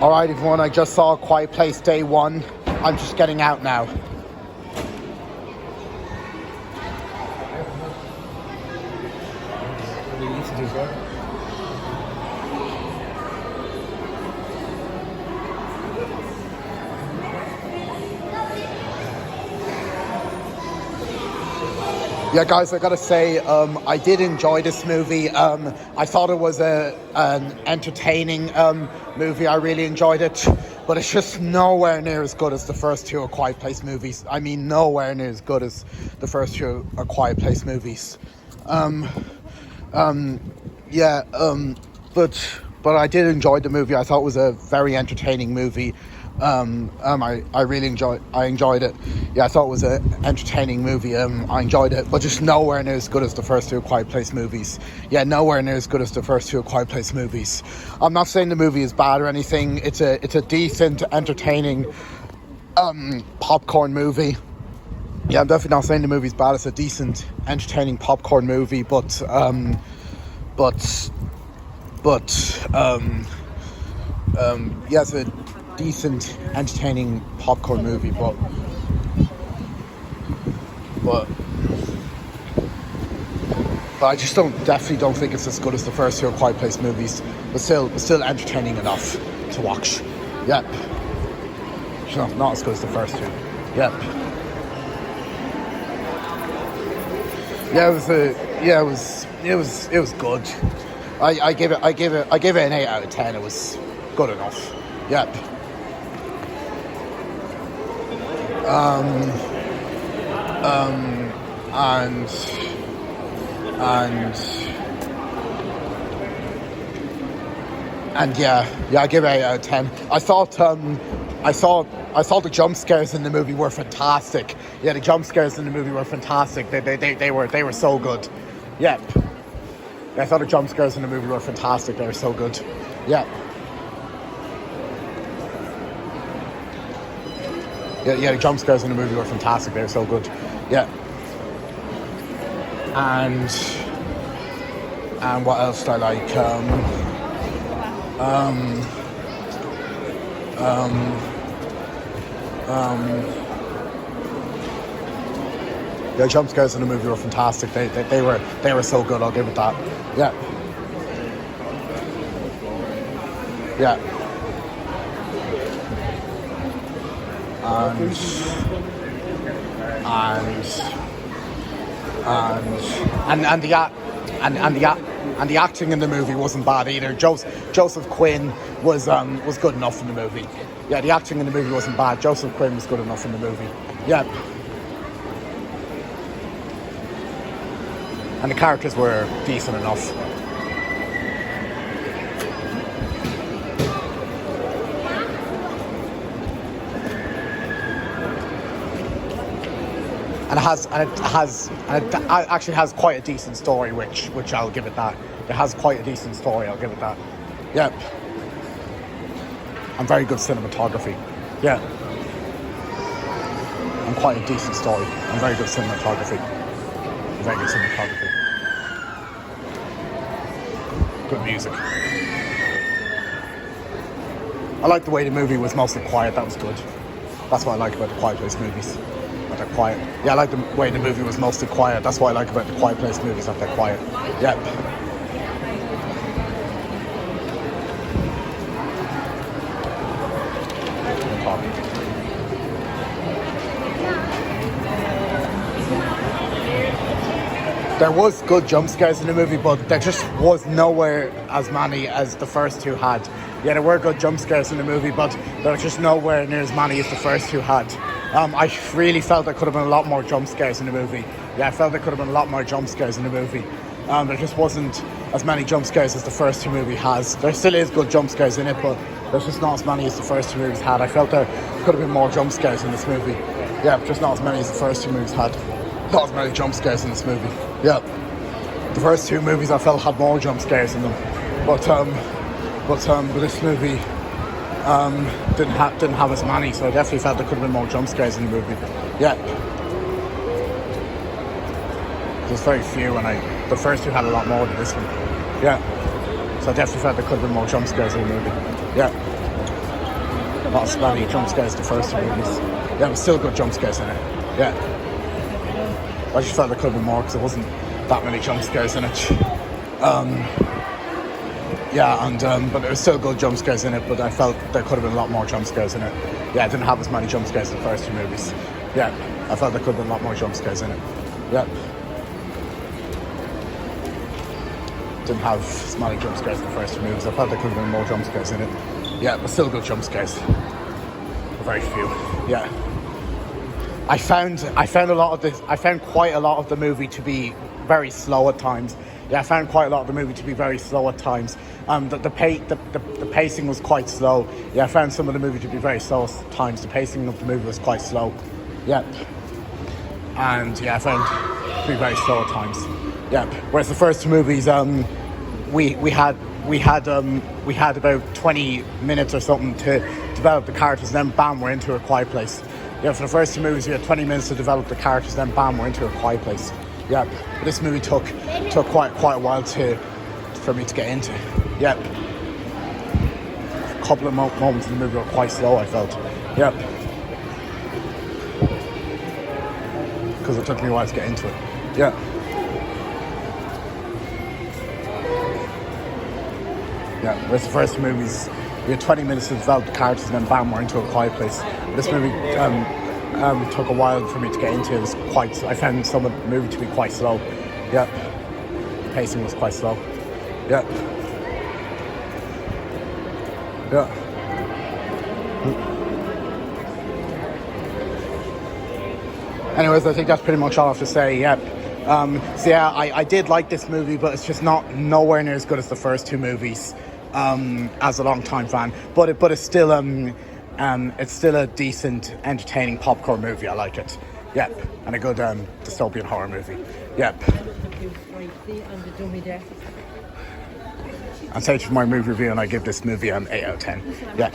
Alright everyone, I just saw Quiet Place Day 1. I'm just getting out now. Yeah, guys, I gotta say, I did enjoy this movie. I thought it was an entertaining movie. I really enjoyed it, but it's just nowhere near as good as the first two A Quiet Place movies. I mean, nowhere near as good as the first two A Quiet Place movies. But I did enjoy the movie. I thought it was a very entertaining movie. I really enjoyed it. Yeah, I thought it was an entertaining movie. I enjoyed it, but just nowhere near as good as the first two A Quiet Place movies. Yeah, nowhere near as good as the first two A Quiet Place movies. I'm not saying the movie is bad or anything. It's a decent, entertaining popcorn movie. Yeah, I'm definitely not saying the movie's bad. It's a decent, entertaining popcorn movie, but yeah, it's a decent, entertaining popcorn movie, but I just definitely don't think it's as good as the first two A Quiet Place movies, but still entertaining enough to watch. Yep. It's not as good as the first two. Yep. Yeah, it was good. I gave it an 8 out of 10. It was good enough. Yep. And yeah, I give it 8 out of 10. I thought the jump scares in the movie were fantastic. Yeah, the jump scares in the movie were fantastic. They were so good. Yep. I thought the jump scares in the movie were fantastic. They were so good. Yep. Yeah, the jump scares in the movie were fantastic. They were so good. Yeah. And what else did I like? The jump scares in the movie were fantastic. They were so good. I'll give it that. Yeah. Yeah. And the acting in the movie wasn't bad either. Joseph Quinn was good enough in the movie. Yeah, the acting in the movie wasn't bad. Joseph Quinn was good enough in the movie. Yeah. And the characters were decent enough. And it actually has quite a decent story, which I'll give it that. It has quite a decent story, I'll give it that. Yep. And very good cinematography. Yeah. And quite a decent story. And very good cinematography. Very good cinematography. Good music. I like the way the movie was mostly quiet. That was good. That's what I like about the Quiet Place movies. That they're quiet. Yeah, I like the way the movie was mostly quiet. That's what I like about the Quiet Place movies, that they're quiet. Yep. There was good jump scares in the movie, but there just was nowhere as many as the first two had. Yeah, there were good jump scares in the movie, but there was just nowhere near as many as the first two had. I really felt there could have been a lot more jump scares in the movie. Yeah, I felt there could have been a lot more jump scares in the movie. There just wasn't as many jump scares as the first two movie has. There still is good jump scares in it, but there's just not as many as the first two movies had. I felt there could have been more jump scares in this movie. Yeah, just not as many as the first two movies had. Not as many jump scares in this movie. Yeah. The first two movies I felt had more jump scares in them. But this movie didn't have as many, so I definitely felt there could have been more jump scares in the movie. Yeah. There's very few, and the first two had a lot more than this one. Yeah. So I definitely felt there could have been more jump scares in the movie. Yeah. not as many jump scares as the first two movies. Yeah, there was still good jump scares in it. Yeah. I just felt there could have been more because there wasn't that many jump scares in it. Yeah, and but there was still good jump scares in it, but I felt there could have been a lot more jump scares in it. Yeah, it didn't have as many jump scares as the first two movies. Yeah, I felt there could have been a lot more jump scares in it. Yeah. Didn't have as many jump scares in the first two movies. I felt there could have been more jump scares in it. Yeah, but still good jump scares. Very few. Yeah. I found a lot of this. I found quite a lot of the movie to be very slow at times. Yeah, I found quite a lot of the movie to be very slow at times. The pacing was quite slow. Yeah, I found some of the movie to be very slow at times. The pacing of the movie was quite slow. Yeah, and yeah, I found it to be very slow at times. Yeah, whereas the first two movies, we had about 20 minutes or something to develop the characters, and then bam, we're into A Quiet Place. Yeah, for the first two movies, we had 20 minutes to develop the characters, then bam, we're into A Quiet Place. Yeah, but this movie took quite a while for me to get into. Yeah, a couple of moments in the movie were quite slow, I felt. Yeah, because it took me a while to get into it. Yeah. Yeah, whereas the first two movies, we had 20 minutes to develop the characters, and then bam, we're into A Quiet Place. This movie took a while for me to get into. It was I found some of the movie to be quite slow. Yeah, the pacing was quite slow. Yeah, yeah. Anyways, I think that's pretty much all I have to say. Yeah. So yeah, I did like this movie, but it's just nowhere near as good as the first two movies. As a long-time fan, but it's still a decent, entertaining popcorn movie. I like it. Yep, and a good dystopian horror movie. Yep. And so for my movie review, and I give this movie an 8 out of 10. Yeah.